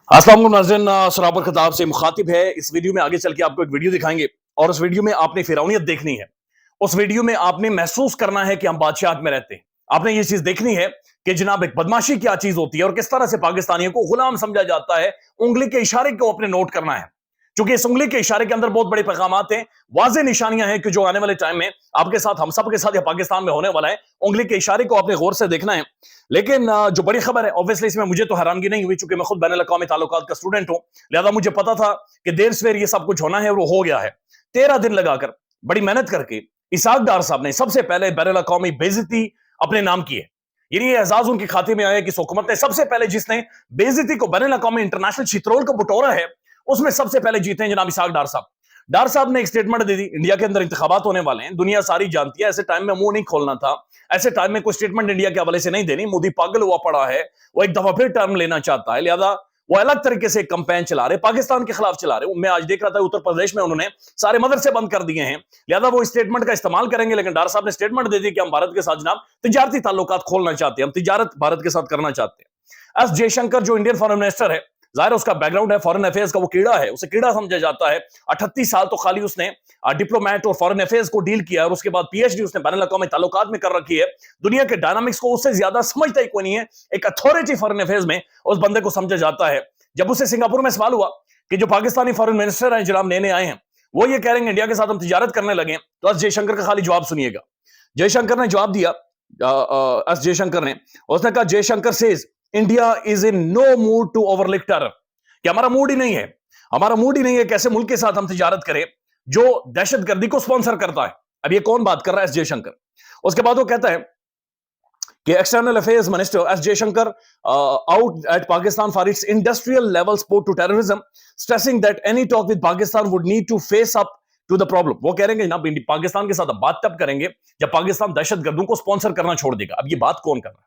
अस्सलाम वालेकुम नाज़रीन, सराबर खिताब से मुखातिब है। इस वीडियो में आगे चल के आपको एक वीडियो दिखाएंगे और उस वीडियो में आपने फिरौनियत देखनी है। उस वीडियो में आपने महसूस करना है कि हम बादशाहत में रहते हैं। आपने ये चीज देखनी है कि जनाब एक बदमाशी क्या चीज होती है और किस तरह से पाकिस्तानियों को गुलाम समझा जाता है। उंगली के इशारे को अपने नोट करना है, क्योंकि इस उंगली के इशारे के अंदर बहुत बड़े पैगामात हैं, वाज़ेह निशानियां हैं कि जो आने वाले टाइम में आपके साथ, हम सब के साथ या पाकिस्तान में होने वाला है। उंगली के इशारे को आपने गौर से देखना है। लेकिन जो बड़ी खबर है, ऑब्वियसली इसमें मुझे तो हैरानगी नहीं हुई, चूंकि मैं खुद बैनुल-अक़वामी ताल्लुकात का स्टूडेंट हूं, लिहाजा मुझे पता था कि देर सवेर ये सब कुछ होना है और वो हो गया है। 13 दिन लगाकर, बड़ी मेहनत करके इसहाक डार साहब ने सबसे पहले बैनुल-अक़वामी बेइज्जती अपने नाम की है। ये एजाज उनके खाते में आया कि इस हुकूमत ने सबसे पहले जिसने बेइज्जती को बैनुल-अक़वामी इंटरनेशनल शितरोल का बटोरा है, उसमें सबसे पहले जीते हैं जनाब इसहाक डार साहब। डार साहब ने एक स्टेटमेंट दे दी, इंडिया के अंदर इंतखाबात होने वाले हैं, दुनिया सारी जानती है, ऐसे टाइम में मुंह नहीं खोलना था, ऐसे टाइम में कोई स्टेटमेंट इंडिया के हवाले से नहीं देनी। मोदी पागल हुआ पड़ा है, वो एक दफा फिर टर्म लेना चाहता है, लिहाजा वो अलग तरीके से कैंपेन चला रहे, पाकिस्तान के खिलाफ चला रहे। मैं आज देख रहा था उत्तर प्रदेश में उन्होंने सारे मदरसे बंद कर दिए हैं, लिहाजा वो स्टेटमेंट का इस्तेमाल करेंगे। लेकिन डार साहब ने स्टेटमेंट दे दी कि हम भारत के साथ जनाब तिजारती ताल्लुकात खोलना चाहते हैं, हम तिजारत भारत के साथ करना चाहते हैं। एस जयशंकर जो इंडियन फॉरेन मिनिस्टर है, जाहिर उसका बैकग्राउंड है फॉरेन अफेयर्स का, वो कीड़ा है, उसे कीड़ा समझा जाता है। 38 साल तो खाली उसने डिप्लोमेट और फॉरेन अफेयर्स को डील किया और उसके बाद पीएचडी उसने बैनुल-अक़वामी ताल्लुकात में कर रखी है। दुनिया के डायनामिक्स को उससे ज्यादा समझता ही कोई नहीं है। एक अथॉरिटी फॉरेन अफेयर्स में उस बंदे को समझा जाता है। जब उसे सिंगापुर में सवाल हुआ कि जो पाकिस्तानी फॉरेन मिनिस्टर हैं जनाब नए आए हैं, वो ये कह रहे हैं इंडिया के साथ हम तिजारत करने लगे हैं, तो एस जयशंकर का खाली जवाब सुनिएगा। जयशंकर ने जवाब दिया, एस जयशंकर ने, उसने कहा Jaishankar says India is in no mood to overlook terror, कि हमारा मूड ही नहीं है, हमारा मूड ही नहीं है कैसे मुल्क के साथ हम तिजारत करें जो दहशतगर्दी को स्पॉन्सर करता है। अब ये कौन बात कर रहा है? एस जयशंकर। उसके बाद वो कहता है कि external affairs minister S Jaishankar out at Pakistan for its industrial level support to terrorism, stressing that any talk with Pakistan would need to face up to the problem. वो कह रहे हैं ना पाकिस्तान के साथ बात तब करेंगे जब पाकिस्तान दहशतगर्दों को स्पॉन्सर करना छोड़ देगा। अब ये बात कौन कर रहा है?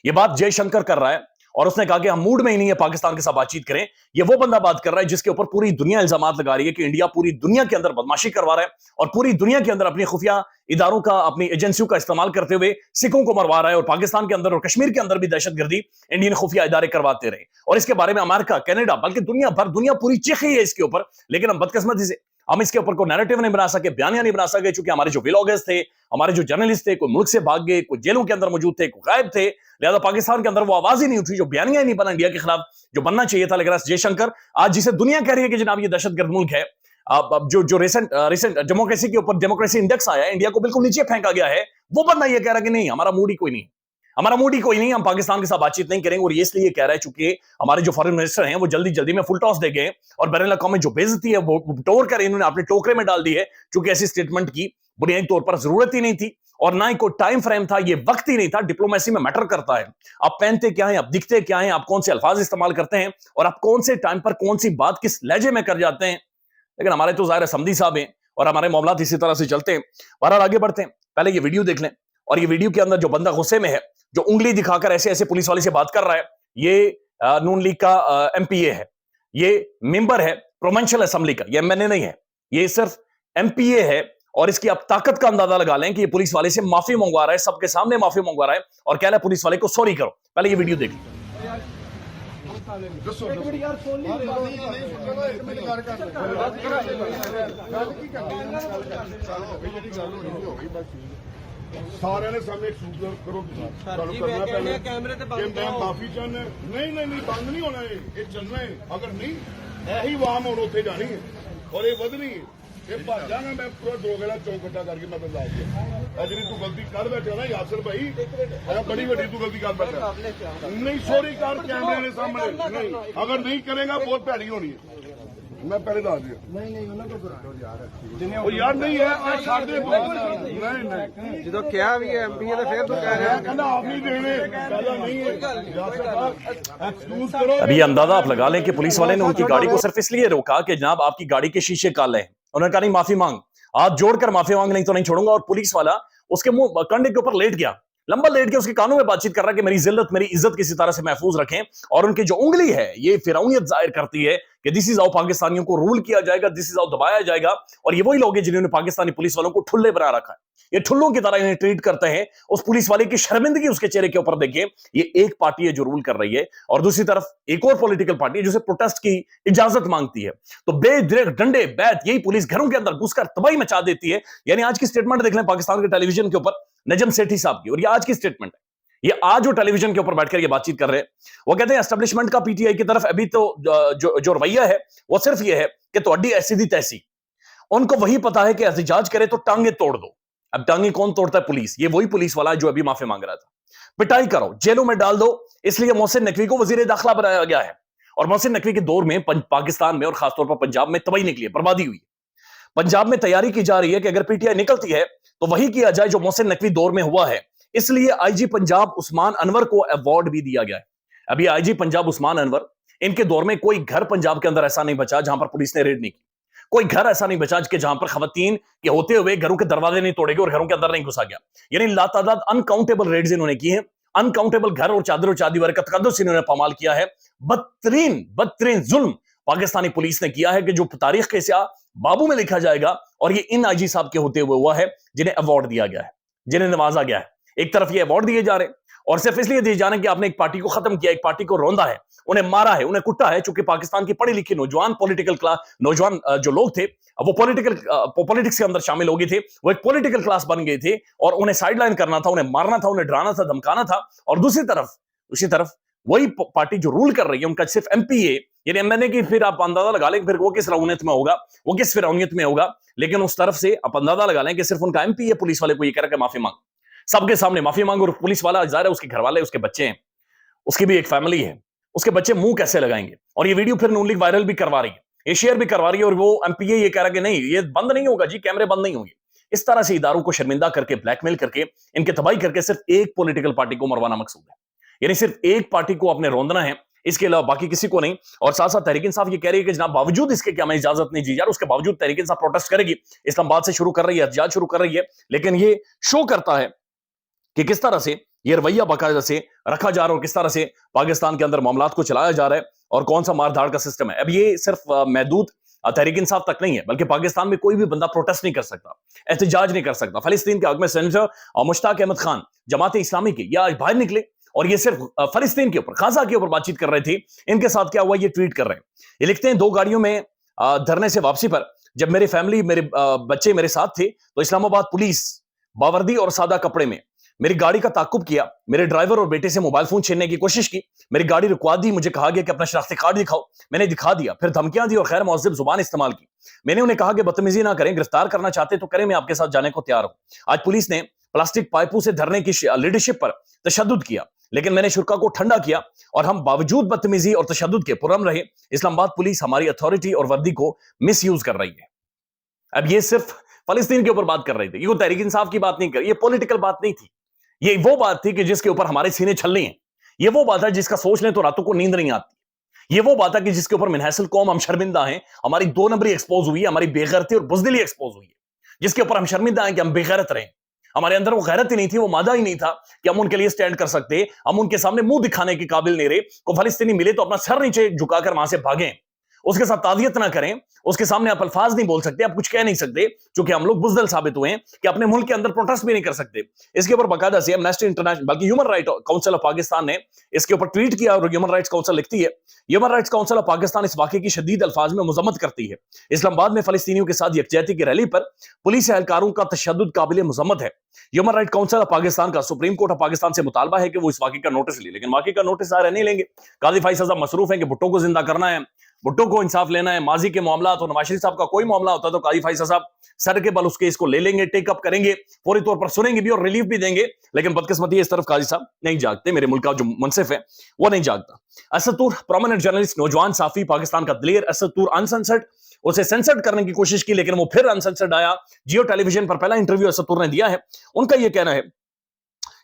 ये बात जयशंकर कर रहा है और उसने कहा कि हम मूड में ही नहीं है पाकिस्तान के साथ बातचीत करें। ये वो बंदा बात कर रहा है जिसके ऊपर पूरी दुनिया इल्जामात लगा रही है कि इंडिया पूरी दुनिया के अंदर बदमाशी करवा रहा है और पूरी दुनिया के अंदर अपनी खुफिया इदारों का, अपनी एजेंसियों का इस्तेमाल करते हुए सिखों को मरवा रहा है और पाकिस्तान के अंदर और कश्मीर के अंदर भी दहशतगर्दी इंडियन खुफिया इदारे करवाते रहे। और इसके बारे में अमेरिका, कनाडा, बल्कि दुनिया पूरी चीखी है इसके ऊपर। लेकिन हम बदकिस्मती से हम इसके ऊपर कोई नैरेटिव नहीं बना सके, बयानिया नहीं बना सके, क्योंकि हमारे जो व्लॉगर्स थे, हमारे जो जर्नलिस्ट थे, कोई मुल्क से भाग गए, कोई जेलों के अंदर मौजूद थे, कोई गायब थे। लिहाजा पाकिस्तान के अंदर वो आवाज ही नहीं उठी, जो बयानिया ही नहीं बना इंडिया के खिलाफ जो बनना चाहिए था। लेकिन जयशंकर आज जिसे दुनिया कह रही है कि जनाब ये दहशतगर्द मुल्क है, अब जो रिसेंट डेमोक्रेसी के ऊपर डेमोक्रेसी इंडेक्स आया है, इंडिया को बिल्कुल नीचे फेंका गया है, वो बंदा ये कह रहा है कि नहीं हमारा मूड ही कोई नहीं, हमारा मूड ही कोई नहीं, हम पाकिस्तान के साथ बातचीत नहीं करेंगे। और ये इसलिए कह रहा है चूंकि हमारे जो फॉरेन मिनिस्टर हैं वो जल्दी में फुल टॉस दे गए और बैनुल-अक़वामी जो बेइज्जती है वो टोर कर इन्होंने अपने टोकरे में डाल दी है, क्योंकि ऐसी स्टेटमेंट की बुनियादी तौर पर जरूरत ही नहीं थी और ना ही कोई टाइम फ्रेम था, ये वक्त ही नहीं था। डिप्लोमेसी में मैटर करता है आप पहनते क्या है, आप दिखते क्या है, आप कौन से अल्फाज इस्तेमाल करते हैं और आप कौन से टाइम पर कौन सी बात किस लहजे में कर जाते हैं। लेकिन हमारे तो जाहिर है समधी साहब हैं और हमारे मामलात इसी तरह से चलते हैं। बहरहाल आगे बढ़ते हैं, पहले ये वीडियो देख लें। और ये वीडियो के अंदर जो बंदा गुस्से में है, जो उंगली दिखाकर ऐसे ऐसे पुलिस वाले से बात कर रहा है, ये नून लीग का एमपीए है, ये मेंबर है प्रोविंशियल असेंबली का, ये एमएनए नहीं है, ये सिर्फ एमपीए है। और इसकी आप ताकत का अंदाजा लगा लें कि ये पुलिस वाले से माफी मंगवा रहा है, सबके सामने माफी मंगवा रहा है और कह रहा है पुलिस वाले को सॉरी करो। पहले ये वीडियो देख लो। सारे ने सामने शूट करो, कैमरे ते माफी चाहना नहीं बंद नहीं होना, ये चलना है। अगर नहीं यही वाम और उथे जानी है और ये वधनी है, ये भज जाना। मैं पूरा दोगेला चौक इकट्ठा करके मैं बता दिया जी तू गलती कर बैठा ना यासर भाई, बड़ी बड़ी तू गलती कर बैठा, नहीं सॉरी कर कैमरे के सामने नहीं, अगर नहीं करेगा बहुत भैड़ी होनी है। मैं पहले दस दिया नहीं यार नहीं है साढ़े नहीं जो क्या भी है एमपी तो फिर तो कह रहे हैं कहना आप नहीं देने पहला नहीं है, एक्सक्यूज करो। अभी अंदाजा आप लगा लें कि पुलिस वाले ने उनकी गाड़ी को सिर्फ इसलिए रोका कि जनाब आपकी गाड़ी के शीशे काले हैं। उन्होंने कहा नहीं माफी मांग, हाथ जोड़कर माफी मांग, नहीं तो नहीं छोड़ूंगा। और पुलिस वाला उसके मुंह कंधे के ऊपर लेट गया, लंबा लेट के उसके कानों में बातचीत कर रहा है कि मेरी जिल्लत, मेरी इज्जत किसी तरह से महफूज रखें। और उनकी जो उंगली है ये फिरौनियत जाहिर करती है कि दिस इज हाउ पाकिस्तानियों को रूल किया जाएगा, दिस इज हाउ दबाया जाएगा। और ये वही लोग हैं जिन्होंने पाकिस्तानी पुलिस वालों को ठुल्ले बना रखा है। ये ठुल्लों की तरह इन्हें ट्रीट करते हैं। उस पुलिस वाले की शर्मिंदगी उसके चेहरे के ऊपर देखिए। ये एक पार्टी है जो रूल कर रही है और दूसरी तरफ एक और पॉलिटिकल पार्टी है जो प्रोटेस्ट की इजाजत मांगती है। तो बेदरेक डंडे बैत यही पुलिस घरों के अंदर घुसकर तबाही मचा देती है। यानी आज की स्टेटमेंट देख लें पाकिस्तान के टेलीविजन के ऊपर नजम सेठी साहब की, और ये आज की स्टेटमेंट है। ये आज जो टेलीविजन के ऊपर बैठकर ये बातचीत कर रहे हैं, वो कहते हैं एस्टेब्लिशमेंट का पीटीआई की तरफ अभी तो जो रवैया है वो सिर्फ ये है कि ਤੁਹਾਡੀ ऐसी दी तैसी। उनको वही पता है कि एहतजाज करे तो टांगे तोड़ दो। अब टांगे कौन तोड़ता है? पुलिस। ये वही पुलिस वाला है जो अभी माफी मांग रहा था। पिटाई करो, जेलों में डाल दो। इसलिए मोहसिन नकवी को वजीर दाखिला बनाया गया है। और मोहसिन नकवी के दौर में पाकिस्तान में और खासतौर पर पंजाब में तबाही निकली है, बर्बादी हुई। पंजाब में तैयारी की जा रही है कि अगर पीटीआई निकलती है तो वही किया जाए जो मोहसिन नकवी दौर में हुआ है। इसलिए आईजी पंजाब उस्मान अनवर को अवार्ड भी दिया गया है। अभी आईजी पंजाब उस्मान अनवर, इनके दौर में कोई घर पंजाब के अंदर ऐसा नहीं बचा जहां पर पुलिस ने रेड नहीं की। कोई घर ऐसा नहीं बचा कि जहां पर खवातीन के होते हुए घरों के दरवाजे नहीं तोड़े गए और घरों के अंदर नहीं घुसा गया। यानी लातादाद अनकाउंटेबल रेड्स इन्होंने की हैं। अनकाउंटेबल घर और चादर और चादीवार का तकद्दुस इन्होंने पामाल किया है। बदतरीन जुल्म पाकिस्तानी पुलिस ने किया है कि जो तारीख के स्याह बाबू में लिखा जाएगा। और ये इन आईजी साहब के होते हुए हुआ है जिन्हें अवार्ड दिया गया है, जिन्हें नवाजा गया है। एक तरफ ये अवार्ड दिए जा रहे हैं और सिर्फ इसलिए दिए जा रहे हैं कि आपने एक पार्टी को खत्म किया, एक पार्टी को रौंदा है, उन्हें मारा है, उन्हें कुटा है। चूंकि पाकिस्तान की पढ़ी लिखी नौजवान पॉलिटिकल क्लास, नौजवान जो लोग थे वो पॉलिटिक्स के अंदर शामिल हो गए थे, वो एक पॉलिटिकल क्लास बन गए थे और उन्हें साइडलाइन करना था, उन्हें मारना था, उन्हें डराना था, धमकाना था। और दूसरी तरफ वही पार्टी जो रूल कर रही है उनका सिर्फ एमपीए, यानी एमएनए की फिर आप अंदाजा लगा लें फिर वो किस रौनियत में होगा, वो किस फिरौनियत में होगा। लेकिन उस तरफ से आप अंदाजा लगा लें कि सिर्फ उनका एमपीए पुलिस वाले को ये कह रहा है माफी मांग, सबके सामने माफी मांग। और पुलिस वाला ज़ाहिर है उसके घर वाले, उसके बच्चे हैं, उसकी भी एक फैमिली है, उसके बच्चे मुंह कैसे लगाएंगे। और ये वीडियो फिर नून लीग वायरल भी करवा रही है, ये शेयर भी करवा रही है। और वो एमपीए ये कह रहा है कि नहीं ये बंद नहीं होगा जी, कैमरे बंद नहीं होंगे। इस तरह से इदारों को शर्मिंदा करके, ब्लैकमेल करके, इनके तबाही करके सिर्फ एक पॉलिटिकल पार्टी को मरवाना मकसूद है। यानी सिर्फ एक पार्टी को अपने रोंदना है, इसके अलावा बाकी किसी को नहीं। और साथ साथ तहरीक इंसाफ ये कह रही है कि जनाब बावजूद इसके कि हमें इजाजत नहीं दी जा रही, उसके बावजूद तहरीक इंसाफ प्रोटेस्ट करेगी, इस्लामाबाद से शुरू कर रही है, एहतजाज शुरू कर रही है। लेकिन ये शो करता है कि किस तरह से ये रवैया बाकायदा से रखा जा रहा है और किस तरह से पाकिस्तान के अंदर मामलात को चलाया जा रहा है और कौन सा मारधाड़ का सिस्टम है। अब ये सिर्फ महदूद तहरीक इंसाफ तक नहीं है, बल्कि पाकिस्तान में कोई भी बंदा प्रोटेस्ट नहीं कर सकता, एहतजाज नहीं कर सकता। फलस्तीन के हक में सेनेटर मुश्ताक अहमद खान जमात इस्लामी के ये आज बाहर निकले और ये सिर्फ फलस्तीन के ऊपर, गाजा के ऊपर बातचीत कर रहे थे। इनके साथ क्या हुआ ये ट्वीट कर रहे हैं। ये लिखते हैं 2 गाड़ियों में धरने से वापसी पर जब मेरी फैमिली, मेरे बच्चे मेरे साथ थे तो इस्लामाबाद पुलिस बावर्दी और सादा कपड़े में मेरी गाड़ी का ताकुब किया, मेरे ड्राइवर और बेटे से मोबाइल फोन छीनने की कोशिश की, मेरी गाड़ी रुकवा दी, मुझे कहा गया कि अपना शनाख्ती कार्ड दिखाओ, मैंने दिखा दिया, फिर धमकियां दी और गैर मुहज़्ज़ब जुबान इस्तेमाल की। मैंने उन्हें कहा कि बदतमीजी ना करें, गिरफ्तार करना चाहते तो करें, मैं आपके साथ जाने को तैयार हूं। आज पुलिस ने प्लास्टिक पाइपों से धरने की लीडरशिप पर तशद्दुद किया, लेकिन मैंने शुरा को ठंडा किया और हम बावजूद बदतमीजी और तशद्दुद के पुरअमन रहे। इस्लामाबाद पुलिस हमारी अथॉरिटी और वर्दी को मिस यूज कर रही है। अब ये सिर्फ फलस्तीन के ऊपर बात कर रहे थे, ये तहरीक इंसाफ की बात नहीं कर, ये पॉलिटिकल बात नहीं थी। ये वो बात थी कि जिसके ऊपर हमारे सीने छलनी है। ये वो बात है जिसका सोच लें तो रातों को नींद नहीं आती। ये वो बात है कि जिसके ऊपर मिनहसल कौम हम शर्मिंदा हैं, हमारी 2 नंबरी एक्सपोज हुई है, हमारी बेगैरती और बुज़दिली एक्सपोज हुई है, जिसके ऊपर हम शर्मिंदा हैं कि हम बेगैरत रहे। हमारे अंदर वो गैरत ही नहीं थी, वो मादा ही नहीं था कि हम उनके लिए स्टैंड कर सकते। हम उनके सामने मुंह दिखाने के काबिल नहीं रहे। को फलस्तीनी मिले तो अपना सर नीचे झुकाकर वहां से भागें, उसके साथ तादियत ना करें, उसके सामने आप अल्फाज नहीं बोल सकते, आप कुछ कह नहीं सकते, क्योंकि हम लोग बुज़दिल साबित हुए हैं कि अपने मुल्क के अंदर प्रोटेस्ट भी नहीं कर सकते। इसके ऊपर बाकायदा से एमनेस्टी इंटरनेशनल, बल्कि human right council of Pakistan ने इसके ऊपर ट्वीट किया और ह्यूमन राइट्स काउंसिल लिखती है, human rights council of Pakistan इस वाक़े की शदीद अल्फाज में मजम्मत करती है। इस्लामाबाद में फलस्तीनियों के साथ यकजहती की रैली पर पुलिस एहलकारों का तशद्दुद काबिल मजम्मत है। Human right council of Pakistan का सुप्रीम कोर्ट ऑफ पाकिस्तान से मुतालबा है कि वो इस वाक़े का नोटिस ले, लेकिन वाक़े का नोटिस ज़ाहिर नहीं लेंगे। काजी फैसल साहब मसरूफ है कि भुट्टो को जिंदा करना है, भुट्टो को इंसाफ लेना है। माजी के मामला तो नवाज शरीफ साहब का कोई मामला होता तो काजी फैसल साहब सर के बल उसके इसको ले लेंगे, टेकअप करेंगे, फौरी तौर पर सुनेंगे भी और रिलीफ भी देंगे। लेकिन बदकिस्मती इस तरफ काजी साहब नहीं जागते, मेरे मुल्क का जो मुंसिफ है वो नहीं जागता। असद तूर प्रोमिनेंट जर्नलिस्ट, नौजवान साफी, पाकिस्तान का दिलेर असद तूर अनसेंसर्ड, उसे सेंसर्ड करने की कोशिश की लेकिन वो फिर अनसेंसर्ड आया। जियो टेलीविजन पर पहला इंटरव्यू असद तूर ने दिया है। उनका यह कहना है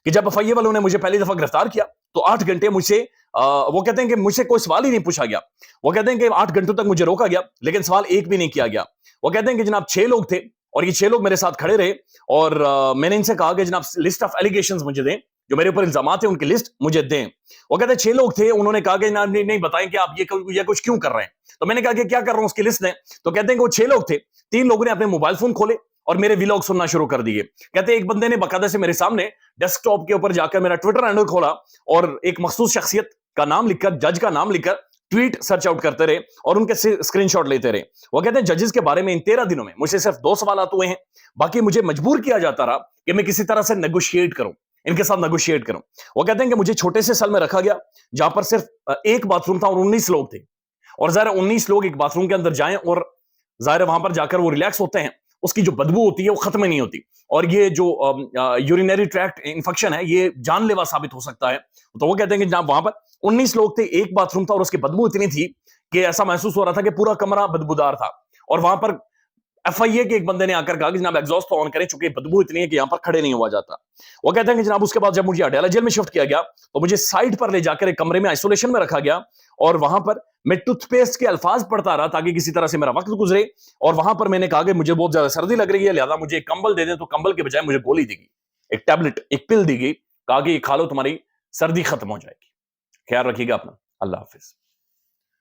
कि जब एफआईए वालों ने मुझे पहली दफा गिरफ्तार किया तो 8 घंटे मुझसे वो कहते हैं कि मुझसे कोई सवाल ही नहीं पूछा गया। वो कहते हैं कि 8 घंटों तक मुझे रोका गया लेकिन सवाल एक भी नहीं किया गया। वो कहते हैं कि जनाब 6 लोग थे और ये 6 लोग मेरे साथ खड़े रहे और मैंने इनसे कहा कि जनाब लिस्ट ऑफ एलिगेशंस मुझे दें, जो मेरे ऊपर इल्जाम है उनकी लिस्ट मुझे दें। वो कहते 6 लोग थे, उन्होंने कहा कि नहीं बताएं कि आप ये कुछ क्यों कर रहे हैं। तो मैंने कहा कि क्या कर रहा हूं उसकी लिस्ट दें। तो कहते हैं कि वो 6 लोग थे, 3 लोगों ने अपने मोबाइल फोन खोले और मेरे व्लॉग सुनना शुरू कर दिए। कहते एक बंदे ने बकायदा से मेरे सामने डेस्कटॉप के ऊपर जाकर मेरा ट्विटर हैंडल खोला और एक मखसूस शख्सियत का नाम लिखकर, जज का नाम लिखकर ट्वीट सर्च आउट करते रहे और उनके स्क्रीनशॉट लेते रहे। वो कहते हैं जजेस के बारे में इन 13 दिनों में मुझसे सिर्फ 2 सवाल हुए हैं, बाकी मुझे मजबूर किया जाता रहा कि मैं किसी तरह से नेगोशिएट करूं, इनके साथ नेगोशिएट करूं। वो कहते हैं कि मुझे छोटे से सेल में रखा गया जहां पर सिर्फ एक बाथरूम था और 19 लोग थे, और ज़ाहिर 19 लोग एक बाथरूम के अंदर जाएं और ज़ाहिर वहां पर जाकर वो रिलैक्स होते हैं, उसकी जो बदबू होती है वो खत्म नहीं होती, और ये जो यूरिनरी ट्रैक्ट इंफेक्शन है ये जानलेवा साबित हो सकता है। तो वो कहते हैं कि जनाब वहां पर 19 लोग थे, एक बाथरूम था और उसकी बदबू इतनी थी कि ऐसा महसूस हो रहा था कि पूरा कमरा बदबूदार था। और वहां पर FIA के एक बंदे ने आकर कहा कि जनाब एग्जॉस्ट ऑन करें, चूंकि बदबू इतनी है कि यहां पर खड़े नहीं हुआ जाता। वो कहते हैं कि जनाब उसके बाद जब मुझे अडयाला जेल में शिफ्ट किया गया तो मुझे साइड पर ले जाकर एक कमरे में आइसोलेशन में रखा गया और वहां पर मैं टूथपेस्ट के अल्फाज पढ़ता रहा ताकि किसी तरह से मेरा वक्त गुजरे। और वहां पर मैंने कहा कि मुझे बहुत ज्यादा सर्दी लग रही है, लिहाजा मुझे एक कंबल दे दें। तो कंबल के बजाय मुझे गोली दी गई, एक टैबलेट, एक पिल दी गई, कहा कि ये खा लो तुम्हारी सर्दी खत्म हो जाएगी। ख्याल रखिएगा अपना। अल्लाह हाफिज।